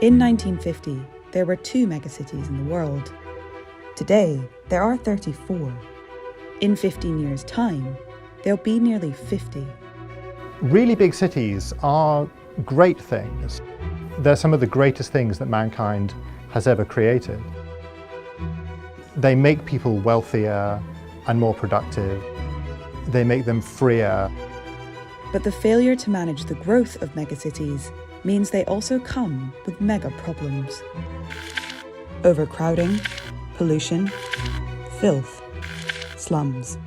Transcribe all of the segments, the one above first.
In 1950, there were 2 megacities in the world. Today, there are 34. In 15 years' time, there'll be nearly 50. Really big cities are great things. They're some of the greatest things that mankind has ever created. They make people wealthier and more productive. They make them freer. But the failure to manage the growth of megacities means they also come with mega problems. Overcrowding, pollution, filth, slums.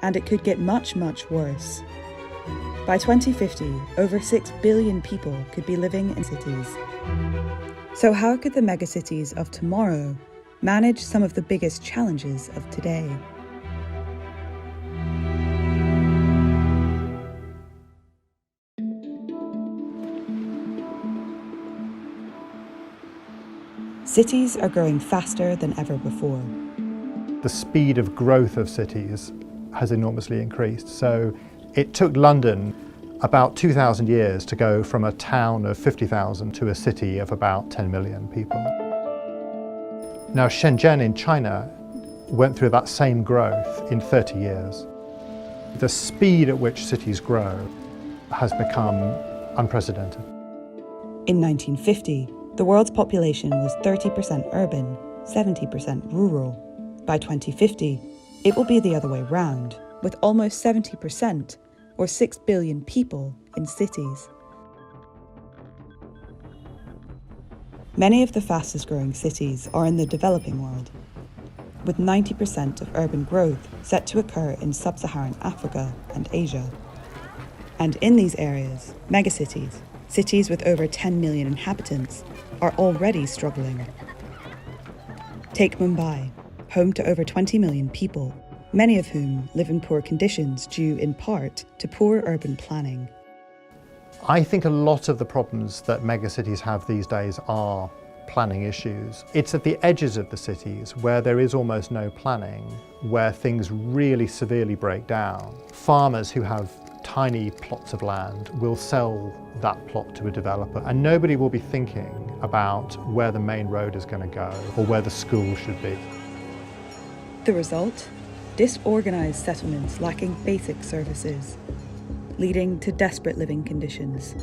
And it could get much, much worse. By 2050, over 6 billion people could be living in cities. So how could the megacities of tomorrow manage some of the biggest challenges of today? Cities are growing faster than ever before. The speed of growth of cities has enormously increased. So it took London about 2,000 years to go from a town of 50,000 to a city of about 10 million people. Now Shenzhen in China went through that same growth in 30 years. The speed at which cities grow has become unprecedented. In 1950, the world's population was 30% urban, 70% rural. By 2050, it will be the other way round, with almost 70%, or 6 billion people, in cities. Many of the fastest growing cities are in the developing world, with 90% of urban growth set to occur in sub-Saharan Africa and Asia. And in these areas, megacities, cities with over 10 million inhabitants, are already struggling. Take Mumbai, home to over 20 million people, many of whom live in poor conditions due in part to poor urban planning. I think a lot of the problems that megacities have these days are planning issues. It's at the edges of the cities where there is almost no planning, where things really severely break down. Farmers who have tiny plots of land will sell that plot to a developer, and nobody will be thinking about where the main road is going to go or where the school should be. The result? Disorganized settlements lacking basic services, leading to desperate living conditions.